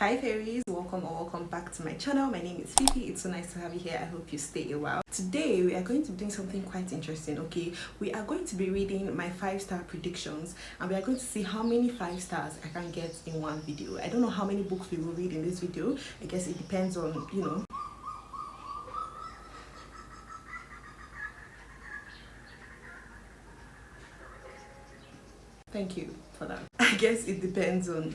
Hi fairies, welcome back to my channel. My name is Fifi. It's so nice to have you here. I hope you stay a while. Today we are going to be doing something quite interesting. Okay, we are going to be reading my 5-star predictions, and we are going to see how many 5 stars I can get in one video. I don't know how many books we will read in this video. I guess it depends on, Thank you for that. I guess it depends on,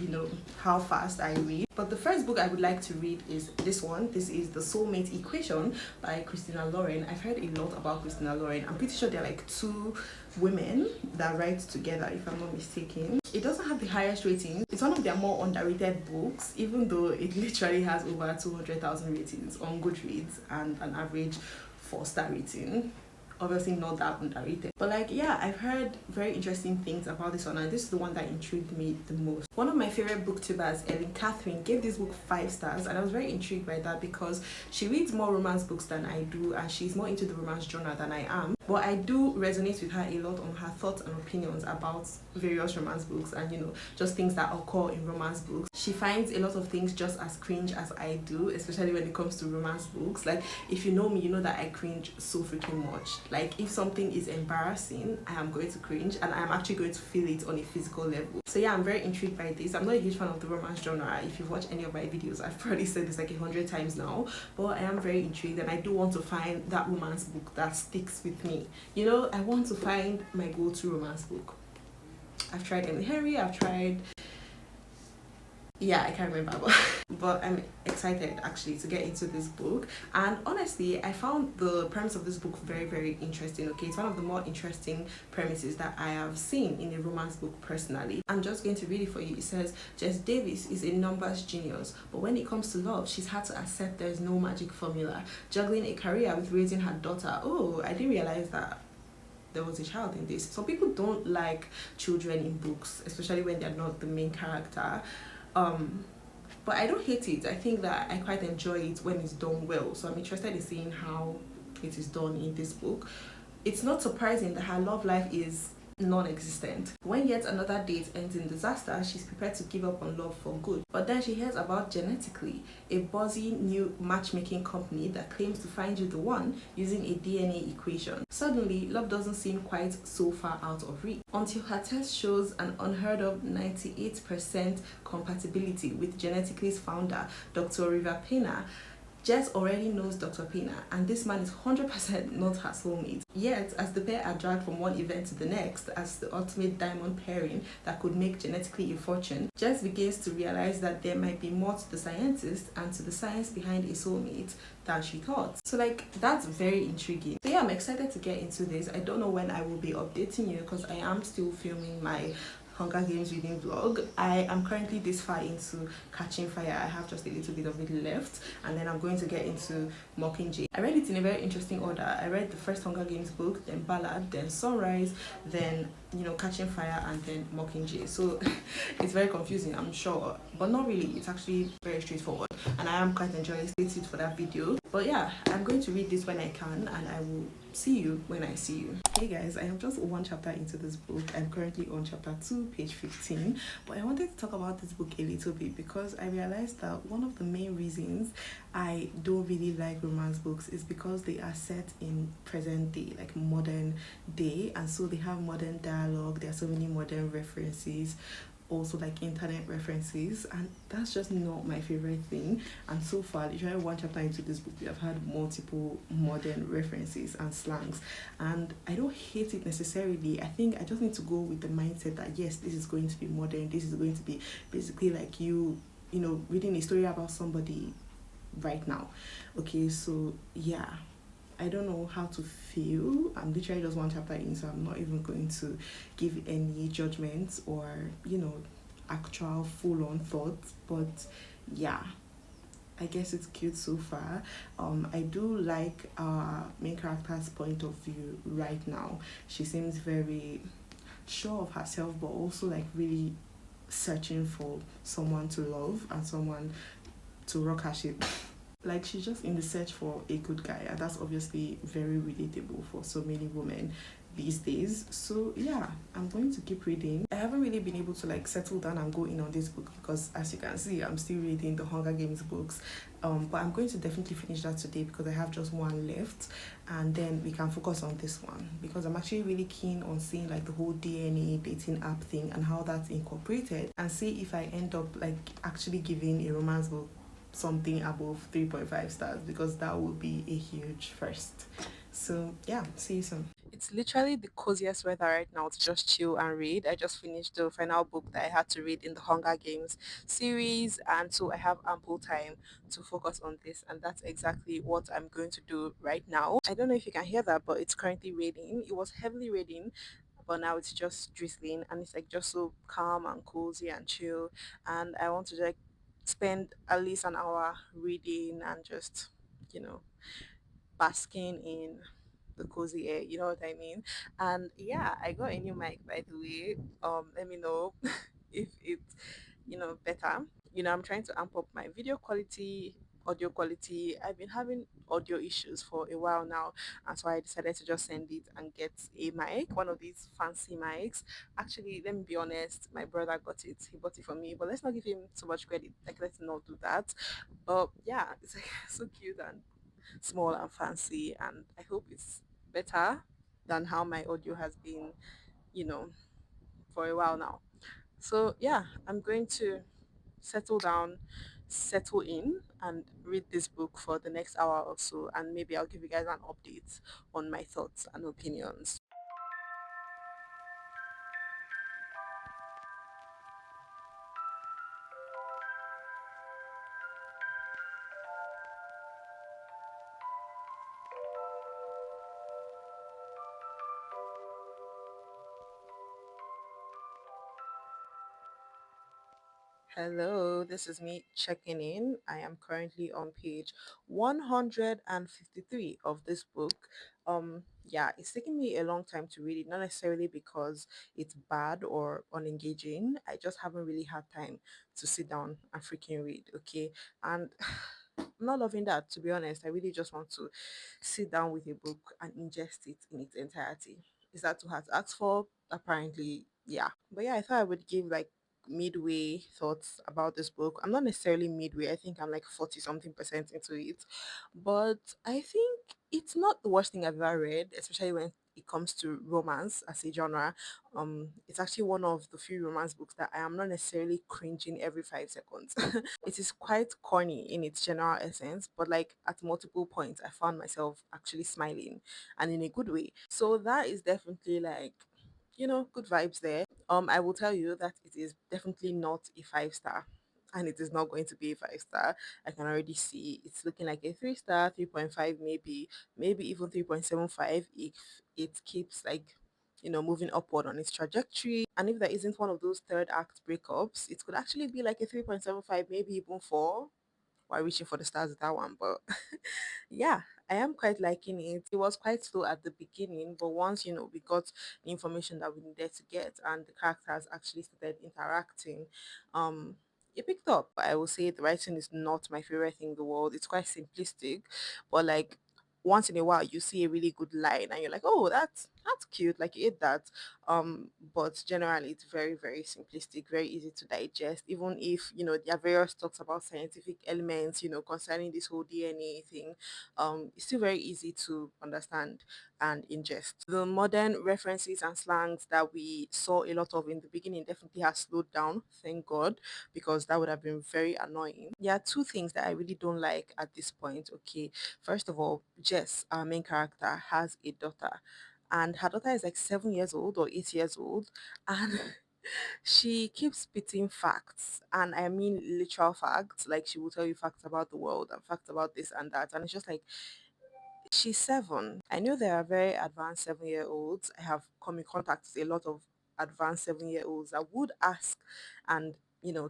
how fast I read. But the first book I would like to read is this one. This is The Soulmate Equation by Christina Lauren. I've heard a lot about Christina Lauren. I'm pretty sure there are like 2 women that write together, if I'm not mistaken. It doesn't have the highest rating. It's one of their more underrated books, even though it literally has over 200,000 ratings on Goodreads and an average 4-star rating. Obviously not that underrated, but I've heard very interesting things about this one, and this is the one that intrigued me the most. One of my favorite booktubers, Ellen Catherine, gave this book 5 stars, and I was very intrigued by that because she reads more romance books than I do, and she's more into the romance genre than I am. But I do resonate with her a lot on her thoughts and opinions about various romance books and just things that occur in romance books. She finds a lot of things just as cringe as I do, especially when it comes to romance books. Like, if you know me, you know that I cringe so freaking much. Like, if something is embarrassing, I am going to cringe, and I am actually going to feel it on a physical level. So yeah, I'm very intrigued by this. I'm not a huge fan of the romance genre. If you've watched any of my videos, I've probably said this like 100 times now, but I am very intrigued, and I do want to find that romance book that sticks with me. I want to find my go-to romance book. I've tried Emily Henry, I've tried, I can't remember, but I'm excited actually to get into this book. And honestly, I found the premise of this book very, very interesting. Okay, it's one of the more interesting premises that I have seen in a romance book personally. I'm just going to read it for you. It says, Jess Davis is a numbers genius, but when it comes to love, she's had to accept there's no magic formula. Juggling a career with raising her daughter. Oh, I didn't realize that there was a child in this. Some people don't like children in books, especially when they're not the main character. But I don't hate it. I think that I quite enjoy it when it's done well. So I'm interested in seeing how it is done in this book. It's not surprising that her love life is non-existent. When yet another date ends in disaster, she's prepared to give up on love for good. But then she hears about Genetically, a buzzy new matchmaking company that claims to find you the one using a DNA equation. Suddenly, love doesn't seem quite so far out of reach, until her test shows an unheard of 98% compatibility with Genetically's founder, Dr. Riva Pena. Jess already knows Dr. Pena, and this man is 100% not her soulmate. Yet, as the pair are dragged from one event to the next as the ultimate diamond pairing that could make Genetically a fortune, Jess begins to realize that there might be more to the scientist and to the science behind a soulmate than she thought. So that's very intriguing. So yeah, I'm excited to get into this. I don't know when I will be updating you because I am still filming my Hunger Games reading vlog. I am currently this far into Catching Fire. I have just a little bit of it left, and then I'm going to get into Mockingjay. I read it in a very interesting order. I read the first Hunger Games book, then Ballad, then Sunrise, then Catching Fire, and then Mockingjay. So it's very confusing, I'm sure, but not really. It's actually very straightforward, and I am quite enjoying. Stay tuned for that video. But yeah, I'm going to read this when I can, and I will see you when I see you. Hey guys, I have just 1 chapter into this book. I'm currently on chapter 2, page 15, but I wanted to talk about this book a little bit because I realized that one of the main reasons I don't really like romance books is because they are set in present day, like modern day, and so they have modern dialogue. There are so many modern references, also like internet references, and that's just not my favorite thing. And so far, literally 1 chapter into this book, we have had multiple modern references and slangs, and I don't hate it necessarily. I think I just need to go with the mindset that yes, this is going to be modern. This is going to be basically like you reading a story about somebody right now. Okay, so yeah, I don't know how to feel. I'm literally just 1 chapter in, so I'm not even going to give any judgments or actual full-on thoughts. But yeah, I guess it's cute so far. I do like our main character's point of view right now. She seems very sure of herself, but also like really searching for someone to love and someone to rock her ship. Like, she's just in the search for a good guy, and that's obviously very relatable for so many women these days. So yeah, I'm going to keep reading. I haven't really been able to like settle down and go in on this book because as you can see, I'm still reading the Hunger Games books. But I'm going to definitely finish that today because I have just one left, and then we can focus on this one because I'm actually really keen on seeing like the whole DNA dating app thing and how that's incorporated, and see if I end up like actually giving a romance book something above 3.5 stars, because that would be a huge first. So yeah, see you soon. It's literally the coziest weather right now to just chill and read. I just finished the final book that I had to read in the Hunger Games series, and so I have ample time to focus on this, and that's exactly what I'm going to do right now. I don't know if you can hear that, but it's currently raining. It was heavily raining, but now it's just drizzling, and it's like just so calm and cozy and chill, and I want to like spend at least an hour reading and just, you know, basking in the cozy air, you know what I mean? And yeah, I got a new mic by the way. Let me know if it's, better. I'm trying to amp up my video quality, audio quality. I've been having audio issues for a while now, and so I decided to just send it and get a mic, one of these fancy mics. Actually, let me be honest, my brother got it. He bought it for me, but let's not give him so much credit. Like, let's not do that. But yeah, it's like so cute and small and fancy, and I hope it's better than how my audio has been, you know, for a while now. So yeah, I'm going to settle down, settle in, and read this book for the next hour or so, and maybe I'll give you guys an update on my thoughts and opinions. Hello, this is me checking in. I am currently on page 153 of this book. Yeah, it's taking me a long time to read it, not necessarily because it's bad or unengaging. I just haven't really had time to sit down and freaking read, okay? And I'm not loving that, to be honest. I really just want to sit down with a book and ingest it in its entirety. Is that too hard to ask for? Apparently, yeah. But yeah, I thought I would give like midway thoughts about this book. I'm not necessarily midway. I think I'm like 40 something percent into it. But I think it's not the worst thing I've ever read, especially when it comes to romance as a genre. It's actually one of the few romance books that I am not necessarily cringing every 5 seconds. It is quite corny in its general essence, but like at multiple points I found myself actually smiling, and in a good way. So that is definitely like, good vibes there. I will tell you that it is definitely not a 5 star. And it is not going to be a 5 star. I can already see it's looking like a 3 star, 3.5, maybe even 3.75 if it keeps like, moving upward on its trajectory. And if there isn't one of those third act breakups, it could actually be like a 3.75, maybe even 4, while reaching for the stars with that one. But yeah, I am quite liking it. It was quite slow at the beginning, but once we got the information that we needed to get and the characters actually started interacting, um, it picked up. I will say the writing is not my favorite thing in the world. It's quite simplistic, but like once in a while you see a really good line and you're like, oh, that's cute, like you ate that. But generally it's very, very simplistic, very easy to digest, even if there are various talks about scientific elements concerning this whole DNA thing. It's still very easy to understand and ingest. The modern references and slangs that we saw a lot of in the beginning definitely has slowed down, thank God, because that would have been very annoying. There are two things that I really don't like at this point. Okay, first of all, Jess, our main character, has a daughter, and her daughter is like 7 years old or 8 years old, and she keeps spitting facts, and I mean literal facts. Like she will tell you facts about the world and facts about this and that, and it's just like, she's 7. I know there are very advanced 7-year-olds. I have come in contact with a lot of advanced 7-year-olds that would ask and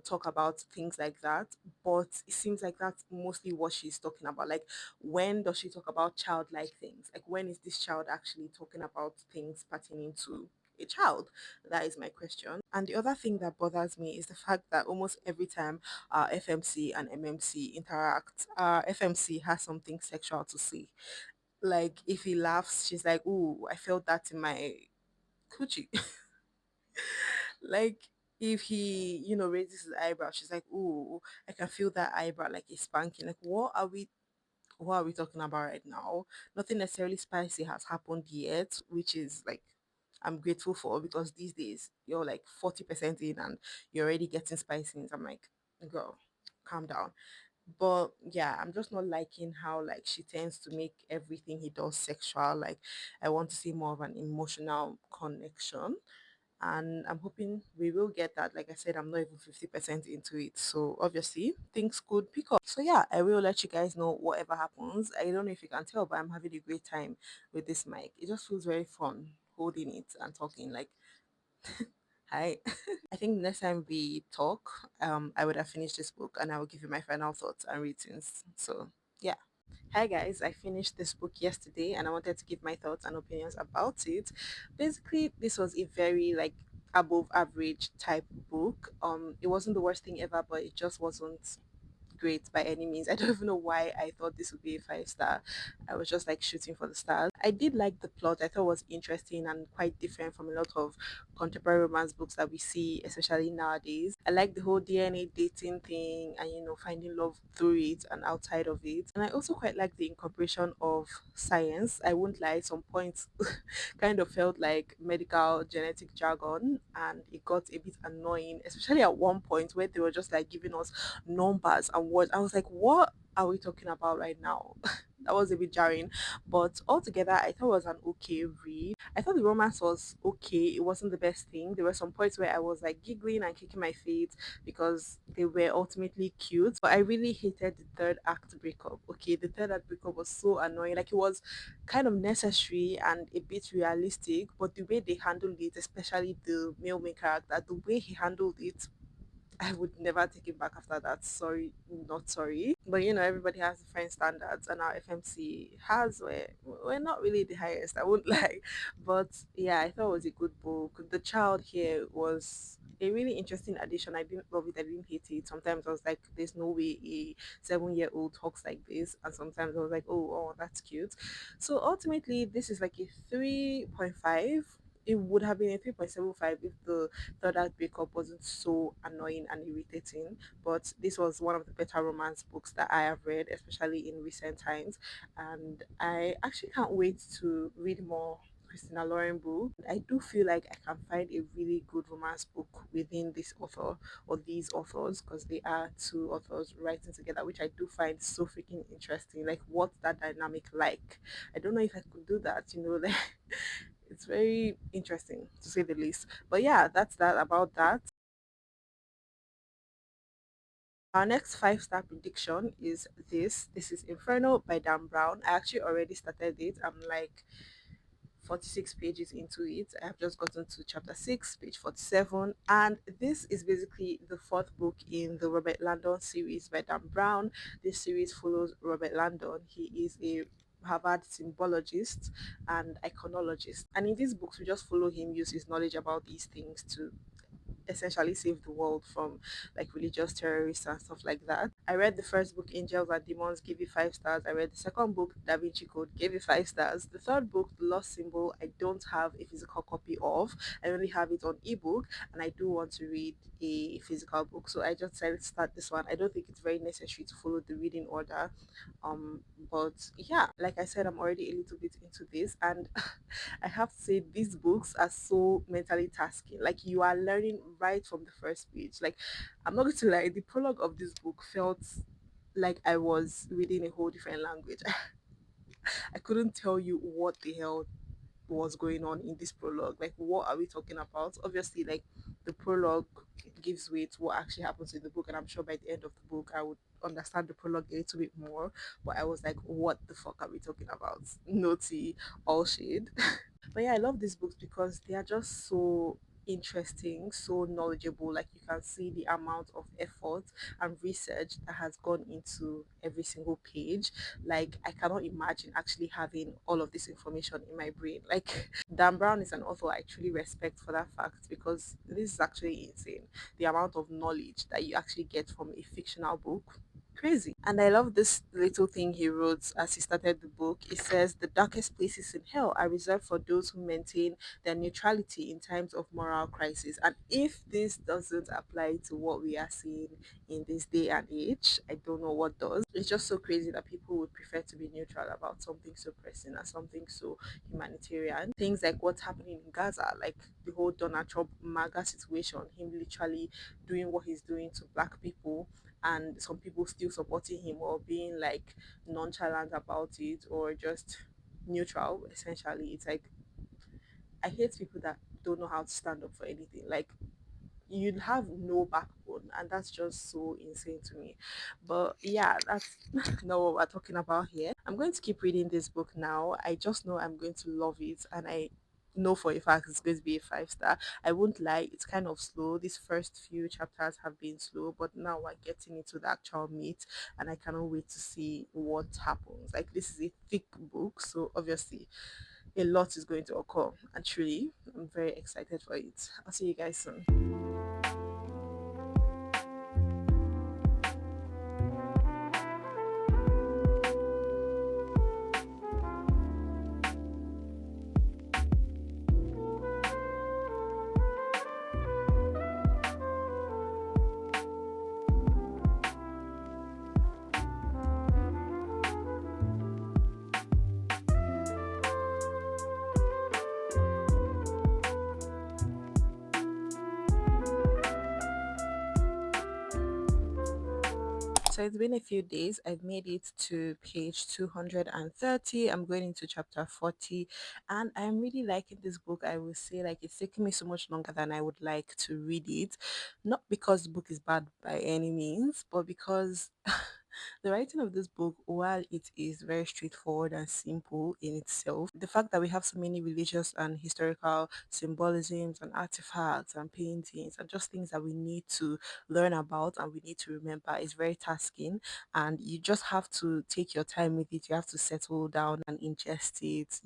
talk about things like that, but it seems like that's mostly what she's talking about. Like, when does she talk about childlike things? Like, when is this child actually talking about things pertaining to a child? That is my question. And the other thing that bothers me is the fact that almost every time FMC and MMC interact, FMC has something sexual to say. Like if he laughs, she's like, "Ooh, I felt that in my coochie." Like if he, raises his eyebrow, she's like, "Ooh, I can feel that eyebrow like it's spanking." Like what are we talking about right now? Nothing necessarily spicy has happened yet, which is like I'm grateful for, because these days you're like 40% in and you're already getting spicy. And I'm like, girl, calm down. But yeah, I'm just not liking how like she tends to make everything he does sexual. Like I want to see more of an emotional connection, and I'm hoping we will get that. Like I said, I'm not even 50% into it, so obviously things could pick up. So yeah, I will let you guys know whatever happens. I don't know if you can tell, but I'm having a great time with this mic. It just feels very fun holding it and talking. Like, hi. I think next time we talk, I would have finished this book and I will give you my final thoughts and ratings. So yeah. Hi guys, I finished this book yesterday and I wanted to give my thoughts and opinions about it. Basically, this was a very like above average type book. It wasn't the worst thing ever, but it just wasn't great by any means. I don't even know why I thought this would be a 5 star. I was just like shooting for the stars. I did like the plot. I thought it was interesting and quite different from a lot of contemporary romance books that we see, especially nowadays. I like the whole DNA dating thing and finding love through it and outside of it. And I also quite like the incorporation of science. I won't lie, at some points kind of felt like medical genetic jargon and it got a bit annoying, especially at one point where they were just like giving us numbers and words. I was like, what are we talking about right now? That was a bit jarring. But altogether, I thought it was an okay read. I thought the romance was okay. It wasn't the best thing. There were some points where I was like giggling and kicking my feet because they were ultimately cute. But I really hated the third act breakup. Okay, the third act breakup was so annoying. Like it was kind of necessary and a bit realistic, but the way they handled it, especially the male main character, the way he handled it, I would never take it back after that. Sorry, not sorry. But everybody has different standards, and our FMC has we're not really the highest. I won't lie, but yeah, I thought it was a good book. The child here was a really interesting addition. I didn't love it. I didn't hate it. Sometimes I was like, "There's no way a 7-year-old talks like this," and sometimes I was like, "Oh, that's cute." So ultimately, this is like a 3.5. It would have been a 3.75 if the thought that breakup wasn't so annoying and irritating. But this was one of the better romance books that I have read, especially in recent times. And I actually can't wait to read more Christina Lauren book. I do feel like I can find a really good romance book within this author or these authors, because they are two authors writing together, which I do find so freaking interesting. Like, what's that dynamic like? I don't know if I could do that, like it's very interesting to say the least. But yeah, that's that about that. Our next 5 star prediction is this. This is Inferno by Dan Brown. I actually already started it. I'm like 46 pages into it. I have just gotten to chapter 6, page 47. And this is basically the fourth book in the Robert Landon series by Dan Brown. This series follows Robert Landon. He is a Harvard symbologist and iconologist. And in these books, we just follow him use his knowledge about these things to essentially save the world from like religious terrorists and stuff like that. I read the first book, Angels and Demons, gave it 5 stars. I read the second book, Da Vinci Code, gave it 5 stars. The third book, The Lost Symbol, I don't have a physical copy of. I only have it on ebook, and I do want to read a physical book. So I just decided to start this one. I don't think it's very necessary to follow the reading order. Um, but yeah, like I said, I'm already a little bit into this, and I have to say these books are so mentally tasking. Like you are learning right from the first page. Like I'm not going to lie, the prologue of this book felt like I was reading a whole different language. I couldn't tell you what the hell was going on in this prologue. Like what are we talking about? Obviously, like the prologue gives way to what actually happens in the book, and I'm sure by the end of the book I would understand the prologue a little bit more. But I was like, what the fuck are we talking about? Naughty, all shade. But yeah, I love these books because they are just so interesting, so knowledgeable. Like you can see the amount of effort and research that has gone into every single page. Like I cannot imagine actually having all of this information in my brain. Like Dan Brown is an author I truly respect for that fact, because this is actually insane. The amount of knowledge that you actually get from a fictional book. Crazy. And I love this little thing he wrote as he started the book. It says, "The darkest places in hell are reserved for those who maintain their neutrality in times of moral crisis." And if this doesn't apply to what we are seeing in this day and age, I don't know what does. It's just so crazy that people would prefer to be neutral about something so pressing and something so humanitarian. Things like what's happening in Gaza, like the whole Donald Trump MAGA situation, him literally doing what he's doing to black people, and some people still supporting him or being like nonchalant about it or just neutral. Essentially, it's like I hate people that don't know how to stand up for anything. Like, you'd have no backbone, and that's just so insane to me. But yeah, that's not what we're talking about here. I'm going to keep reading this book now. I just know I'm going to love it, and I know for a fact it's going to be a 5 star. I won't lie, it's kind of slow. These first few chapters have been slow, but now we're getting into the actual meat, and I cannot wait to see what happens. Like, this is a thick book, so obviously a lot is going to occur, and truly I'm very excited for it. I'll see you guys soon. So it's been a few days. I've made it to page 230. I'm going into chapter 40, and I'm really liking this book. I will say, like, it's taking me so much longer than I would like to read it. Not because the book is bad by any means, but because the writing of this book, while it is very straightforward and simple in itself, the fact that we have so many religious and historical symbolisms and artifacts and paintings and just things that we need to learn about and we need to remember is very tasking, and you just have to take your time with it. You have to settle down and ingest it,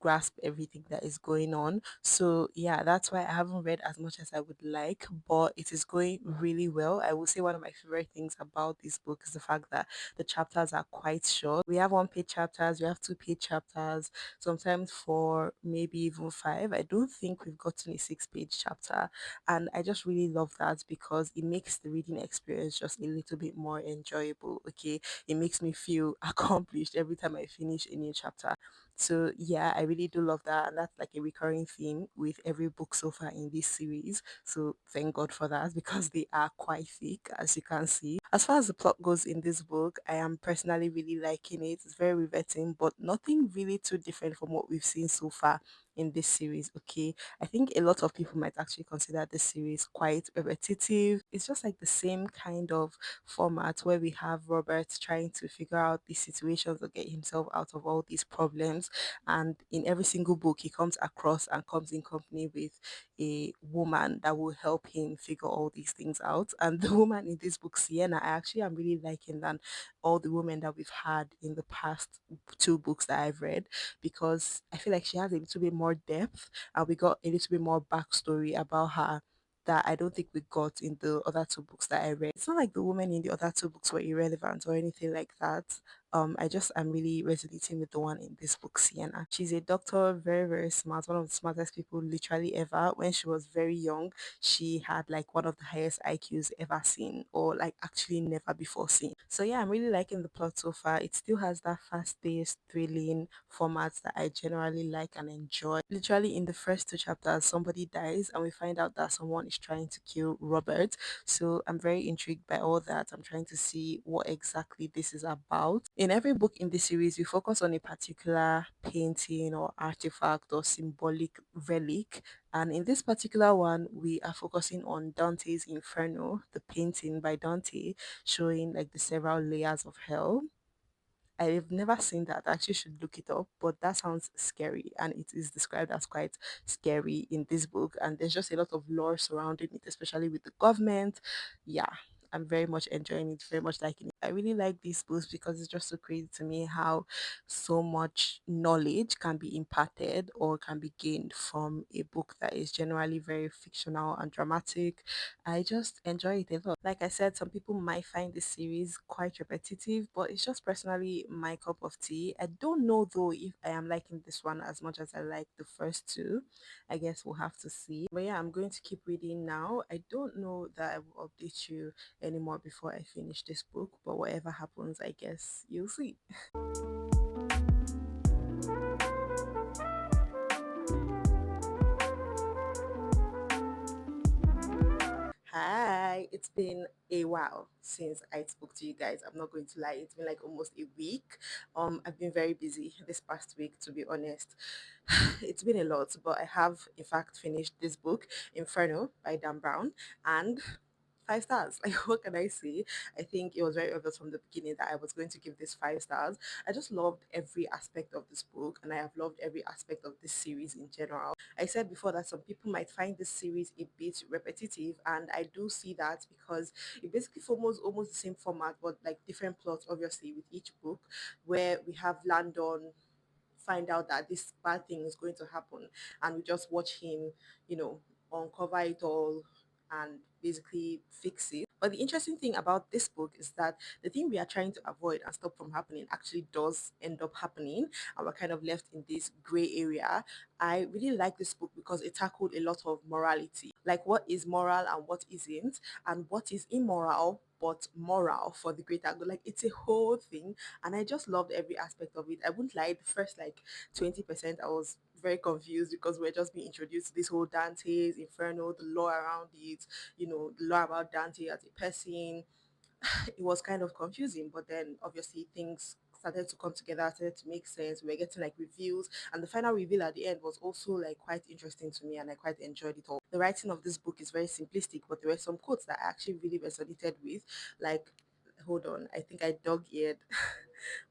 grasp everything that is going on. So yeah, that's why I haven't read as much as I would like, but it is going really well. I will say one of my favorite things about this book is the fact that the chapters are quite short. We have 1 page chapters, we have 2 page chapters, sometimes 4, maybe even 5. I don't think we've gotten a 6 page chapter, and I just really love that because it makes the reading experience just a little bit more enjoyable. Okay, it makes me feel accomplished every time I finish a new chapter. So yeah, I really do love that, and that's like a recurring theme with every book so far in this series. So thank God for that because they are quite thick, as you can see. As far as the plot goes in this book, I am personally really liking it. It's very riveting, but nothing really too different from what we've seen so far in this series. Okay, I think a lot of people might actually consider this series quite repetitive. It's just like the same kind of format where we have Robert trying to figure out these situations or get himself out of all these problems. And in every single book, he comes across and comes in company with a woman that will help him figure all these things out. And the woman in this book, Sienna, I actually am really liking than all the women that we've had in the past 2 books that I've read, because I feel like she has a little bit more depth and we got a little bit more backstory about her that I don't think we got in the other 2 books that I read. It's not like the women in the other 2 books were irrelevant or anything like that. I just am really resonating with the one in this book, Sienna. She's a doctor, very, very smart, one of the smartest people literally ever. When she was very young, she had like one of the highest IQs ever seen, or like actually never before seen. So yeah, I'm really liking the plot so far. It still has that fast-paced, thrilling format that I generally like and enjoy. Literally in the first 2 chapters, somebody dies and we find out that someone is trying to kill Robert. So I'm very intrigued by all that. I'm trying to see what exactly this is about. In every book in this series, we focus on a particular painting or artifact or symbolic relic. And in this particular one, we are focusing on Dante's Inferno, the painting by Dante, showing like the several layers of hell. I've never seen that. I actually should look it up, but that sounds scary, and it is described as quite scary in this book. And there's just a lot of lore surrounding it, especially with the government. Yeah, I'm very much enjoying it, very much liking it. I really like these books because it's just so crazy to me how so much knowledge can be imparted or can be gained from a book that is generally very fictional and dramatic. I just enjoy it a lot. Like I said, some people might find this series quite repetitive, but it's just personally my cup of tea. I don't know though if I am liking this one as much as I like the first two. I guess we'll have to see. But yeah, I'm going to keep reading now. I don't know that I will update you anymore before I finish this book, but whatever happens, I guess you'll see. Hi, it's been a while since I spoke to you guys. I'm not going to lie, it's been like almost a week. I've been very busy this past week, to be honest. It's been a lot, but I have in fact finished this book, Inferno by Dan Brown, and 5 stars. Like, what can I say? I think it was very obvious from the beginning that I was going to give this 5 stars. I just loved every aspect of this book, and I have loved every aspect of this series in general. I said before that some people might find this series a bit repetitive, and I do see that because it basically follows almost the same format, but like different plots, obviously, with each book, where we have Landon find out that this bad thing is going to happen, and we just watch him, you know, uncover it all and basically fix it. But the interesting thing about this book is that the thing we are trying to avoid and stop from happening actually does end up happening, and we're kind of left in this gray area. I really like this book because it tackled a lot of morality, like what is moral and what isn't, and what is immoral but moral for the greater good. Like, it's a whole thing, and I just loved every aspect of it. I wouldn't lie, the first like 20% I was very confused because we're just being introduced to this whole Dante's Inferno, the law around it, the law about Dante as a person. It was kind of confusing, but then obviously things started to come together, started to make sense. We were getting like reviews, and the final reveal at the end was also like quite interesting to me, and I quite enjoyed it all. The writing of this book is very simplistic, but there were some quotes that I actually really resonated with. Like, hold on, I think I dog-eared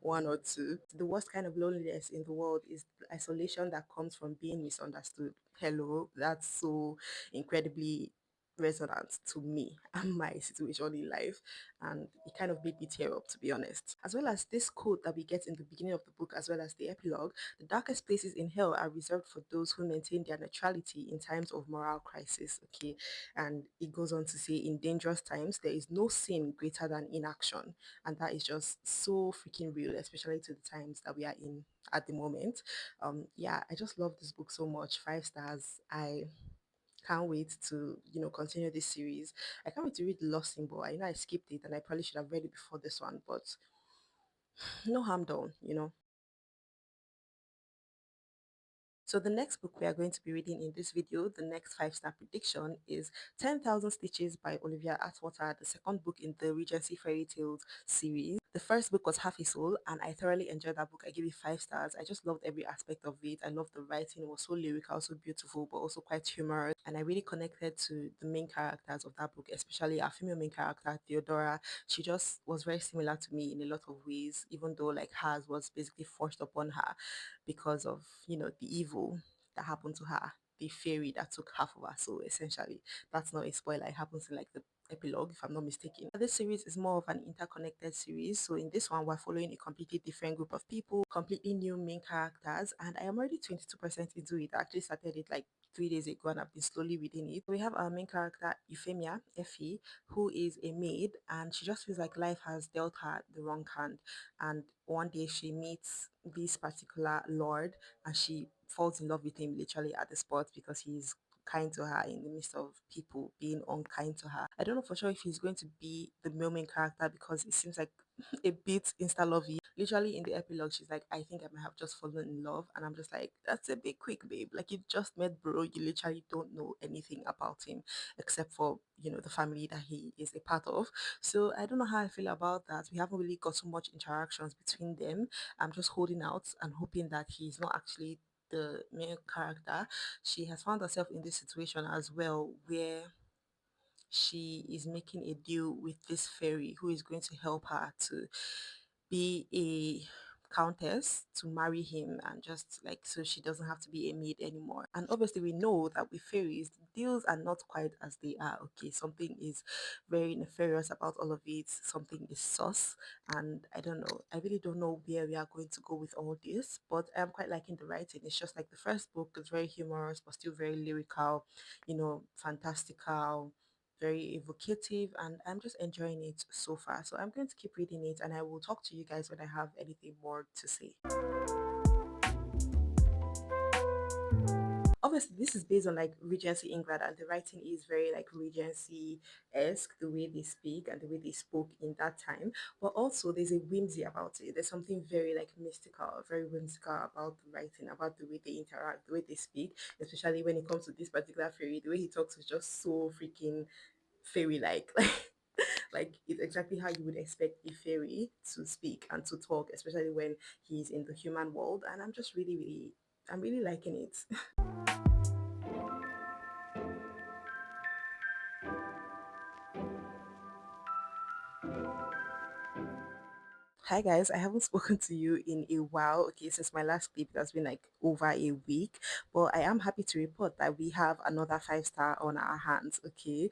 one or two. The worst kind of loneliness in the world is the isolation that comes from being misunderstood. Hello, that's so incredibly resonant to me and my situation in life, and it kind of made me tear up, to be honest. As well as this quote that we get in the beginning of the book, as well as the epilogue: the darkest places in hell are reserved for those who maintain their neutrality in times of moral crisis. Okay, and it goes on to say, in dangerous times there is no sin greater than inaction, and that is just so freaking real, especially to the times that we are in at the moment. Yeah, I just love this book so much. 5 stars. I can't wait to continue this series. I can't wait to read the Lost Symbol. I know I skipped it, and I probably should have read it before this one, but no harm done. So the next book we are going to be reading in this video, the next 5 star prediction, is 10,000 Stitches by Olivia Atwater, the second book in the Regency Fairy Tales series. The first book was Half a Soul, and I thoroughly enjoyed that book. I gave it 5 stars. I just loved every aspect of it. I loved the writing. It was so lyrical, so beautiful, but also quite humorous. And I really connected to the main characters of that book, especially our female main character, Theodora. She just was very similar to me in a lot of ways, even though like hers was basically forced upon her because of the evil that happened to her, the fairy that took half of her soul. Essentially, that's not a spoiler. It happens in like the epilogue, if I'm not mistaken. This series is more of an interconnected series, so in this one we're following a completely different group of people, completely new main characters, and I am already 22% into it. I actually started it like 3 days ago, and I've been slowly reading it. We have our main character, Euphemia, Effie, who is a maid, and she just feels like life has dealt her the wrong hand. And one day she meets this particular lord, and she falls in love with him literally at the spot because he's kind to her in the midst of people being unkind to her. I don't know for sure if he's going to be the male main character because it seems like a bit insta lovey. Literally in the epilogue, she's like, I think I might have just fallen in love. And I'm just like, that's a bit quick, babe. Like, you just met bro. You literally don't know anything about him except for, the family that he is a part of. So I don't know how I feel about that. We haven't really got so much interactions between them. I'm just holding out and hoping that he's not actually the main character. She has found herself in this situation as well, where she is making a deal with this fairy who is going to help her to be a countess to marry him, and just like so she doesn't have to be a maid anymore. And obviously we know that with fairies deals are not quite as they are. Okay, something is very nefarious about all of it, something is sus, and I don't know, I really don't know where we are going to go with all this, but I'm quite liking the writing. It's just like the first book is very humorous but still very lyrical, fantastical, very evocative, and I'm just enjoying it so far. So I'm going to keep reading it, and I will talk to you guys when I have anything more to say. Obviously this is based on like Regency England, and the writing is very like Regency-esque, the way they speak and the way they spoke in that time. But also there's a whimsy about it. There's something very like mystical, very whimsical about the writing, about the way they interact, the way they speak, especially when it comes to this particular fairy. The way he talks is just so freaking fairy like. Like it's exactly how you would expect a fairy to speak and to talk, especially when he's in the human world. And I'm just I'm really liking it. Hi guys, I haven't spoken to you in a while. Okay, since my last clip, it has been like over a week, but I am happy to report that we have another 5 star on our hands. Okay,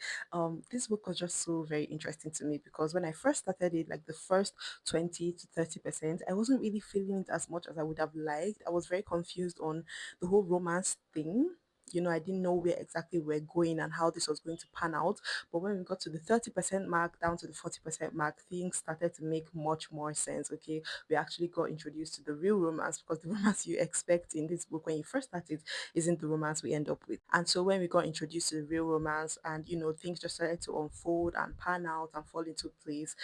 this book was just so very interesting to me because when I first started it, like the first 20 to 30%, I wasn't really feeling it as much as I would have liked. I was very confused on the whole romance thing. I didn't know where exactly we're going and how this was going to pan out. But when we got to the 30% mark down to the 40% mark, things started to make much more sense. Okay, we actually got introduced to the real romance, because the romance you expect in this book when you first started isn't the romance we end up with. And so when we got introduced to the real romance, and things just started to unfold and pan out and fall into place,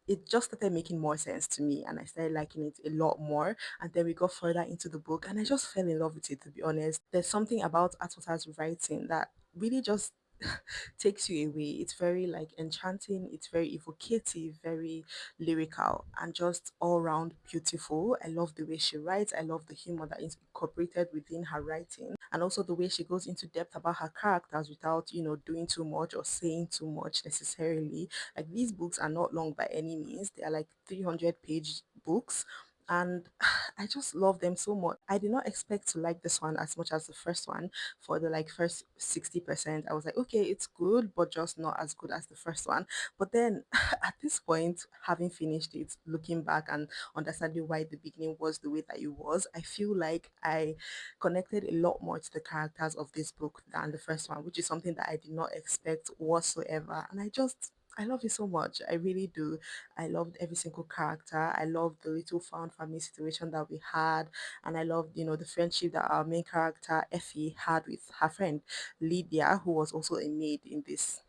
it just started making more sense to me, and I started liking it a lot more. And then we got further into the book and I just fell in love with it, to be honest. There's something about Atota's writing that really just takes you away. It's very like enchanting, it's very evocative, very lyrical, and just all round beautiful. I love the way she writes, I love the humor that is incorporated within her writing, and also the way she goes into depth about her characters without doing too much or saying too much necessarily. Like these books are not long by any means. They are like 300-page books, and I just love them so much. I did not expect to like this one as much as the first one. For the like first 60%, I was like, okay, it's good, but just not as good as the first one. But then at this point, having finished it, looking back and understanding why the beginning was the way that it was, I feel like I connected a lot more to the characters of this book than the first one, which is something that I did not expect whatsoever. And I love it so much. I really do. I loved every single character. I loved the little found family situation that we had. And I loved, the friendship that our main character, Effie, had with her friend, Lydia, who was also a maid in this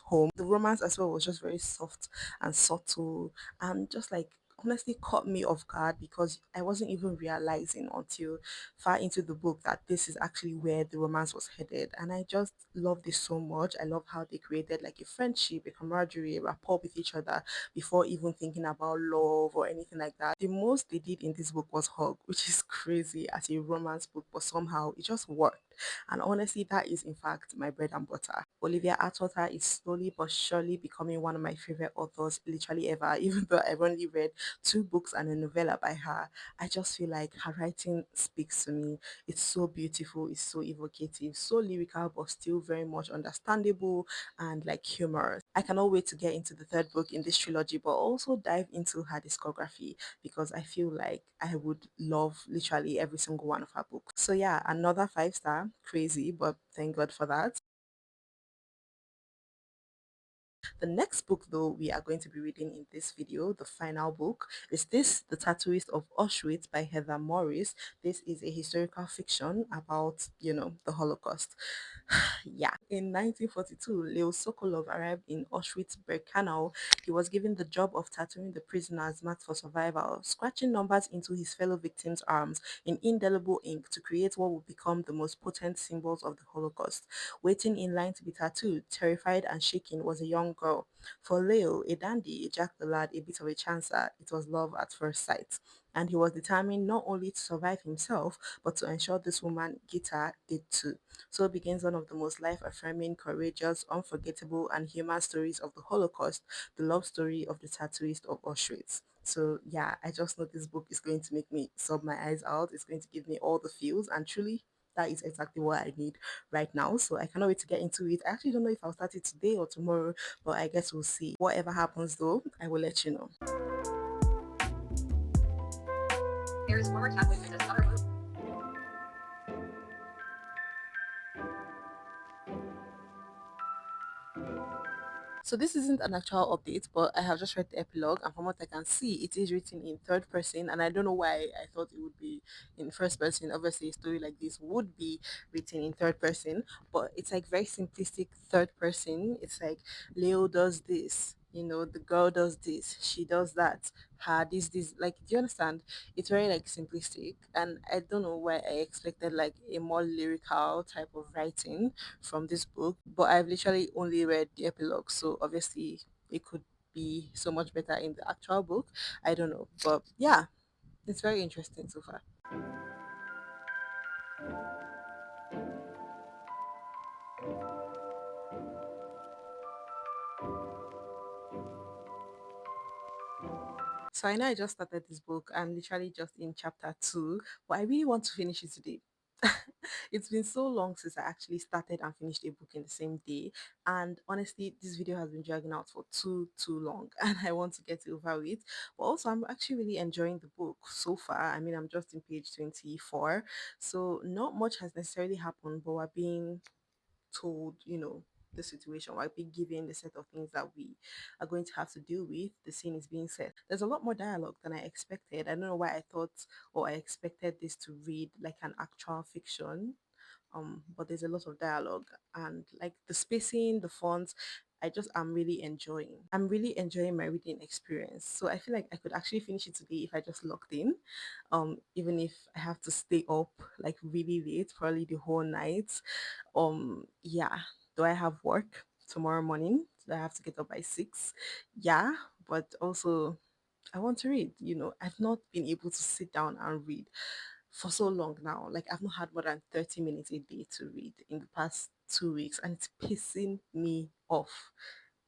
home. The romance as well was just very soft and subtle, and just like honestly caught me off guard, because I wasn't even realizing until far into the book that this is actually where the romance was headed. And I just love this so much. I love how they created like a friendship, a camaraderie, a rapport with each other before even thinking about love or anything like that. The most they did in this book was hug, which is crazy as a romance book, but somehow it just worked. And honestly, that is in fact my bread and butter. Olivia Atwater is slowly but surely becoming one of my favorite authors literally ever. Even though I've only read 2 books and a novella by her, I just feel like her writing speaks to me. It's so beautiful, it's so evocative, so lyrical, but still very much understandable and like humorous. I cannot wait to get into the third book in this trilogy, but also dive into her discography, because I feel like I would love literally every single one of her books. So yeah, another 5 star, crazy, but thank God for that. The next book, though, we are going to be reading in this video, the final book, is this The Tattooist of Auschwitz by Heather Morris. This is a historical fiction about, the Holocaust. Yeah. In 1942, Leo Sokolov arrived in Auschwitz-Birkenau. He was given the job of tattooing the prisoners marked for survival, scratching numbers into his fellow victims' arms in indelible ink to create what would become the most potent symbols of the Holocaust. Waiting in line to be tattooed, terrified and shaking, was a young girl. For Leo, a dandy, a Jack the Lad, a bit of a chancer, it was love at first sight. And he was determined not only to survive himself, but to ensure this woman, Gita, did too. So begins one of the most life-affirming, courageous, unforgettable, and human stories of the Holocaust, the love story of the tattooist of Auschwitz. So yeah, I just know this book is going to make me sob my eyes out. It's going to give me all the feels, and truly that is exactly what I need right now. So I cannot wait to get into it. I actually don't know if I'll start it today or tomorrow, but I guess we'll see. Whatever happens though, I will let you know. There is forward tab with the discover. So this isn't an actual update, but I have just read the epilogue, and from what I can see, it is written in third person, and I don't know why I thought it would be in first person. Obviously, a story like this would be written in third person, but it's like very simplistic third person. It's like Leo does this, the girl does this, she does that, her this. Like, do you understand? It's very like simplistic, and I don't know why I expected like a more lyrical type of writing from this book, but I've literally only read the epilogue, so obviously it could be so much better in the actual book. I don't know, but yeah, it's very interesting so far. So I know I just started this book. I'm literally just in chapter two, but I really want to finish it today. It's been so long since I actually started and finished a book in the same day. And honestly, this video has been dragging out for too long and I want to get it over with. But also I'm actually really enjoying the book so far. I mean, I'm just in page 24. So not much has necessarily happened, but we're being told, the situation, like being given the set of things that we are going to have to deal with. The scene is being set. There's a lot more dialogue than I expected. I don't know why I thought or I expected this to read like an actual fiction. But there's a lot of dialogue and like the spacing, the fonts. I'm really enjoying my reading experience. So I feel like I could actually finish it today if I just locked in. Even if I have to stay up like really late, probably the whole night. Yeah, do I have work tomorrow morning? Do I have to get up by 6? Yeah, but also I want to read. I've not been able to sit down and read for so long now. Like I've not had more than 30 minutes a day to read in the past 2 weeks, and it's pissing me off.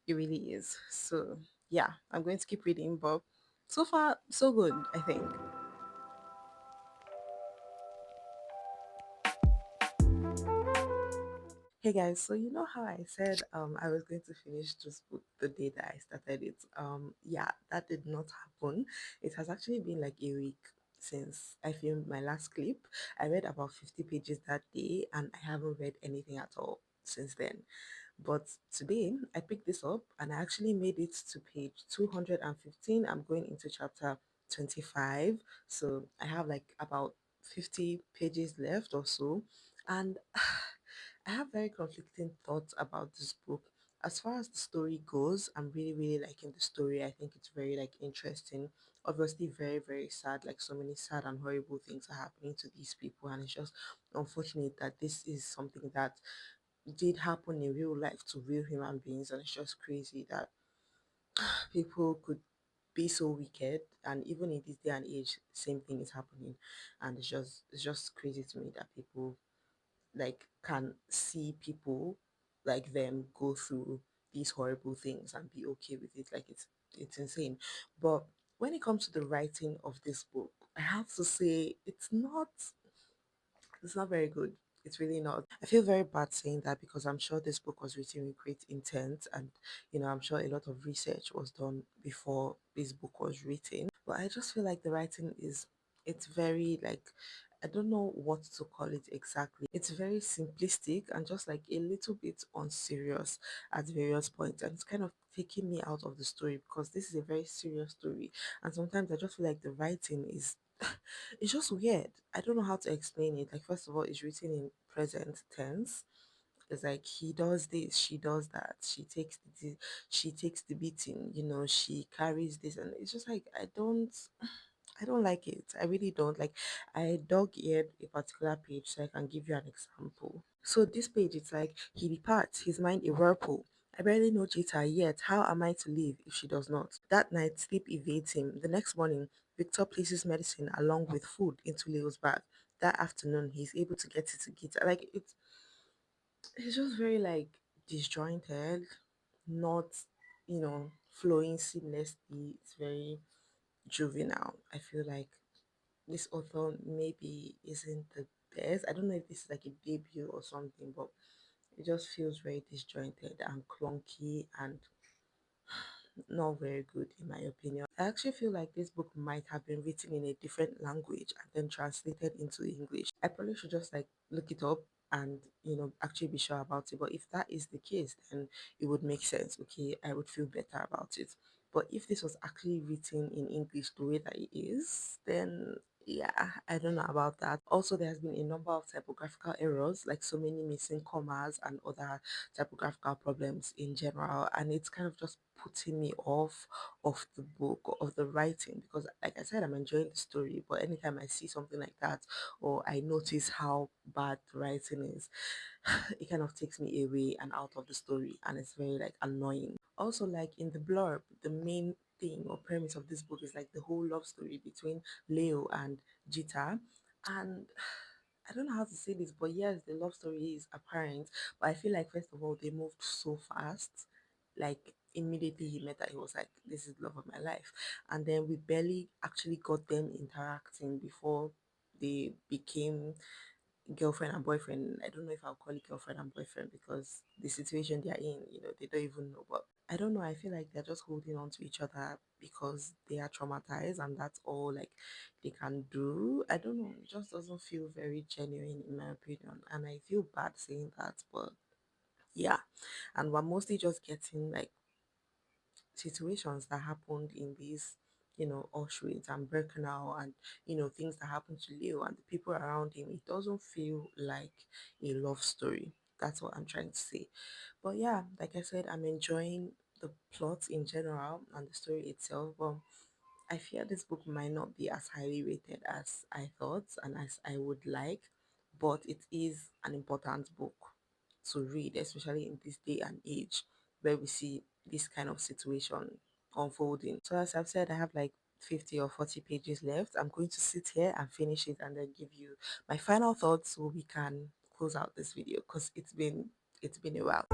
It really is. So yeah, I'm going to keep reading, but so far so good, I think. Hey guys, so you know how I said I was going to finish this book the day that I started it? Yeah, that did not happen. It has actually been like a week since I filmed my last clip. I read about 50 pages that day and I haven't read anything at all since then. But today I picked this up and I actually made it to page 215. I'm going into chapter 25. So I have like about 50 pages left or so. And I have very conflicting thoughts about this book. As far as the story goes, I'm really liking the story. I think it's very like interesting. Obviously, very sad. Like so many sad and horrible things are happening to these people, and it's just unfortunate that this is something that did happen in real life to real human beings, and it's just crazy that people could be so wicked, and even in this day and age same thing is happening, and it's just crazy to me that people like can see people like them go through these horrible things and be okay with it. Like it's insane. But when it comes to the writing of this book, I have to say it's not very good. It's really not. I feel very bad saying that because I'm sure this book was written with great intent, and I'm sure a lot of research was done before this book was written. But I just feel like the writing it's very like, I don't know what to call it exactly. It's very simplistic and just like a little bit unserious at various points, and it's kind of taking me out of the story because this is a very serious story, and sometimes I just feel like the writing is it's just weird. I don't know how to explain it. Like first of all, it's written in present tense. It's like he does this, she does that, she takes the beating, she carries this, and it's just like I don't like it. I really don't. Like I dog eared a particular page so I can give you an example. So this page it's like he departs, his mind a whirlpool. I barely know Jita yet. How am I to live if she does not? That night sleep evades him. The next morning, Victor places medicine along with food into Leo's bag. That afternoon he's able to get it to Gita. Like it's just very like disjointed, not flowing seamlessly. It's very juvenile. I feel like this author maybe isn't the best. I don't know if this is like a debut or something, but it just feels very disjointed and clunky and not very good in my opinion. I actually feel like this book might have been written in a different language and then translated into English. I probably should just like look it up and actually be sure about it. But if that is the case, then it would make sense. Okay, I would feel better about it. But if this was actually written in English the way that it is, then yeah, I don't know about that. Also, there has been a number of typographical errors, like so many missing commas and other typographical problems in general, and it's kind of just putting me off of the book or of the writing because, like I said, I'm enjoying the story, but anytime I see something like that or I notice how bad the writing is, it kind of takes me away and out of the story, and it's very like annoying. Also, like in the blurb, the main thing or premise of this book is like the whole love story between Leo and Jita, and I don't know how to say this, but yes, the love story is apparent. But I feel like first of all, they moved so fast. Like immediately he met her, he was like, "This is the love of my life," and then we barely actually got them interacting before they became girlfriend and boyfriend. I don't know if I'll call it girlfriend and boyfriend because the situation they are in, they don't even know. But I don't know. I feel like they're just holding on to each other because they are traumatized and that's all like they can do. I don't know. It just doesn't feel very genuine in my opinion. And I feel bad saying that, but yeah. And we're mostly just getting like situations that happened in these, Auschwitz and Birkenau and, things that happened to Leo and the people around him. It doesn't feel like a love story. That's what I'm trying to say. But yeah, like I said, I'm enjoying the plot in general and the story itself. But I fear this book might not be as highly rated as I thought and as I would like, but it is an important book to read, especially in this day and age where we see this kind of situation unfolding. So, as I've said, I have like 50 or 40 pages left. I'm going to sit here and finish it and then give you my final thoughts so we can close out this video because it's been a while.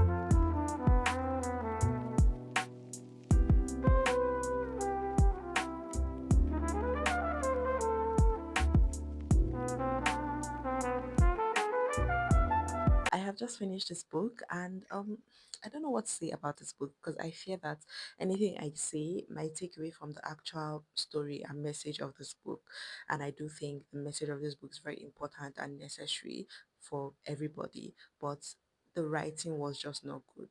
I have just finished this book and I don't know what to say about this book because I fear that anything I say might take away from the actual story and message of this book. And I do think the message of this book is very important and necessary for everybody. But the writing was just not good.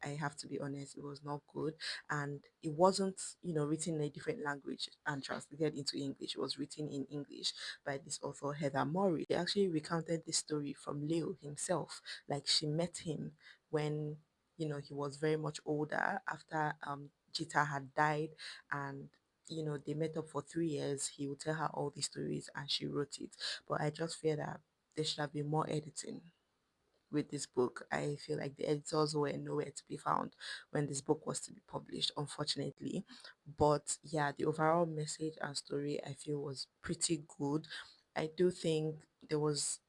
I have to be honest, it was not good. And it wasn't, written in a different language and translated into English. It was written in English by this author, Heather Murray. They actually recounted this story from Leo himself. Like she met him when, he was very much older after Jita had died and they met up for 3 years. He would tell her all these stories and she wrote it. But I just fear that there should have been more editing with this book. I feel like the editors were nowhere to be found when this book was to be published, unfortunately. But yeah, the overall message and story I feel was pretty good. I do think there was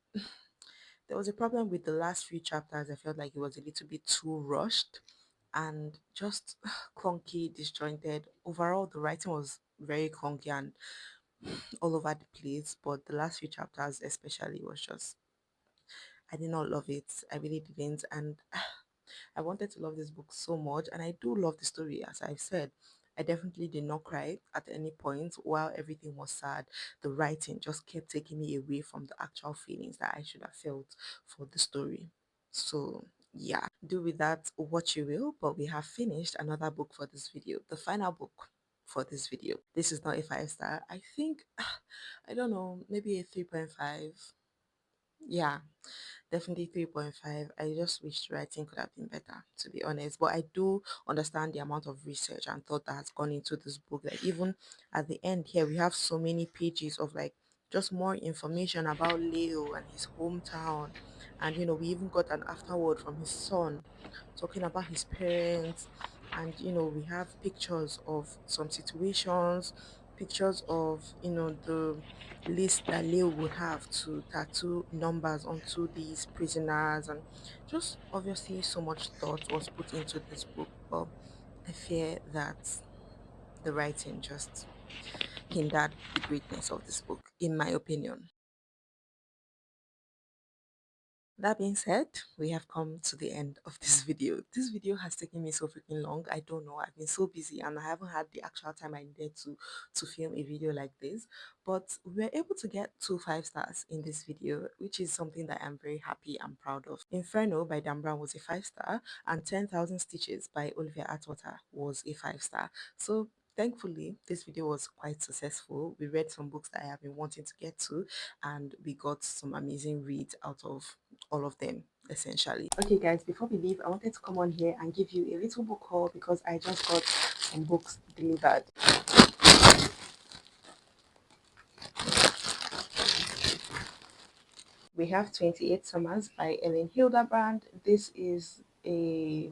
a problem with the last few chapters. I felt like it was a little bit too rushed and just clunky, disjointed. Overall, the writing was very clunky and all over the place, but the last few chapters especially was just I did not love it. I really didn't. And I wanted to love this book so much. And I do love the story, as I've said. I definitely did not cry at any point while everything was sad. The writing just kept taking me away from the actual feelings that I should have felt for the story. So, yeah, do with that what you will. But we have finished another book for this video, the final book for this video. This is not a 5 star. I think, I don't know, maybe a 3.5. Yeah, definitely 3.5. I just wish the writing could have been better, to be honest. But I do understand the amount of research and thought that has gone into this book. Like, even at the end here, we have so many pages of like just more information about Leo and his hometown. And, we even got an afterword from his son talking about his parents. And, we have pictures of some situations, pictures of, the list that Leo would have to tattoo numbers onto these prisoners, and just obviously so much thought was put into this book. But I fear that the writing just hindered the greatness of this book, in my opinion. That being said, we have come to the end of this video. This video has taken me so freaking long. I don't know. I've been so busy and I haven't had the actual time I needed to film a video like this. But we were able to get 2 5 stars in this video, which is something that I'm very happy and proud of. Inferno by Dan Brown was a 5 star, and 10,000 Stitches by Olivia Atwater was a 5 star. So thankfully, this video was quite successful. We read some books that I have been wanting to get to, and we got some amazing reads out of all of them essentially. Okay guys, before we leave, I wanted to come on here and give you a little book haul because I just got some books delivered. We have 28 Summers by Ellen Hildebrand. This is a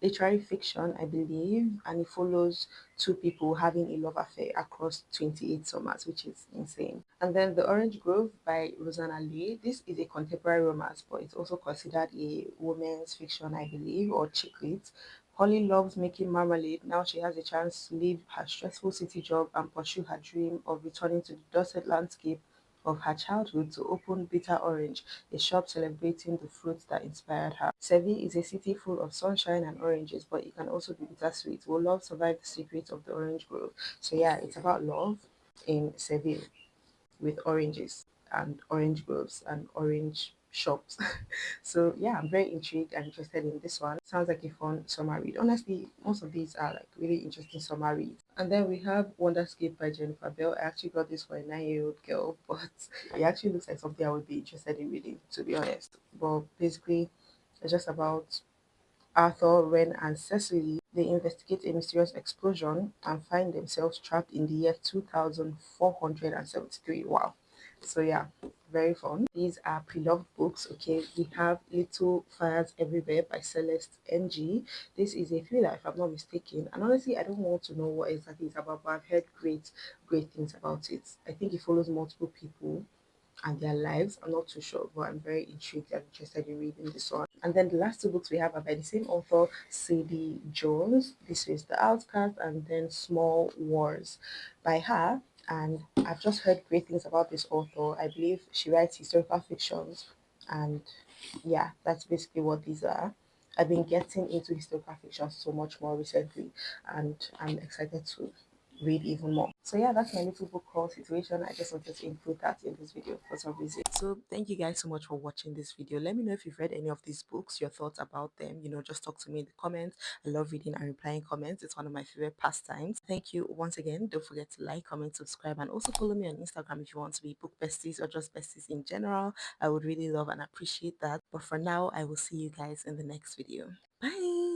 literary fiction, I believe, and it follows two people having a love affair across 28 summers, which is insane. And then The Orange Grove by Rosanna Lee. This is a contemporary romance, but it's also considered a woman's fiction, I believe, or chick lit. Holly loves making marmalade. Now she has a chance to leave her stressful city job and pursue her dream of returning to the dusted landscape of her childhood to open Bitter Orange, a shop celebrating the fruits that inspired her. Seville is a city full of sunshine and oranges, but it can also be bittersweet. Will love survive the secrets of the orange grove? So yeah, it's about love in Seville with oranges and orange groves and orange shops. So yeah, I'm very intrigued and interested in this one. Sounds like a fun summer read. Honestly, most of these are like really interesting summer reads. And then we have Wonderscape by Jennifer Bell. I actually got this for a 9-year-old girl, but it actually looks like something I would be interested in reading, to be honest. But basically, it's just about Arthur, Ren, and Cecily. They investigate a mysterious explosion and find themselves trapped in the year 2473. Wow. So yeah, very fun. These are pre-loved books. Okay, we have Little Fires Everywhere by Celeste NG. This is a thriller, if I'm not mistaken. And honestly, I don't want to know what exactly it's about, but I've heard great things about it. I think it follows multiple people and their lives. I'm not too sure, but I'm very intrigued and interested in reading this one. And then the last 2 books we have are by the same author, Sadie Jones. This is The Outcast and then Small Wars by her. And I've just heard great things about this author. I believe she writes historical fictions, and yeah, that's basically what these are. I've been getting into historical fiction so much more recently, and I'm excited to read even more. So yeah, that's my little book haul situation. I just wanted to include that in this video for some reason. So thank you guys so much for watching this video. Let me know if you've read any of these books, your thoughts about them. Just talk to me in the comments. I love reading and replying comments. It's one of my favorite pastimes. Thank you once again. Don't forget to like, comment, subscribe, and also follow me on Instagram if you want to be book besties or just besties in general. I would really love and appreciate that. But for now, I will see you guys in the next video. Bye.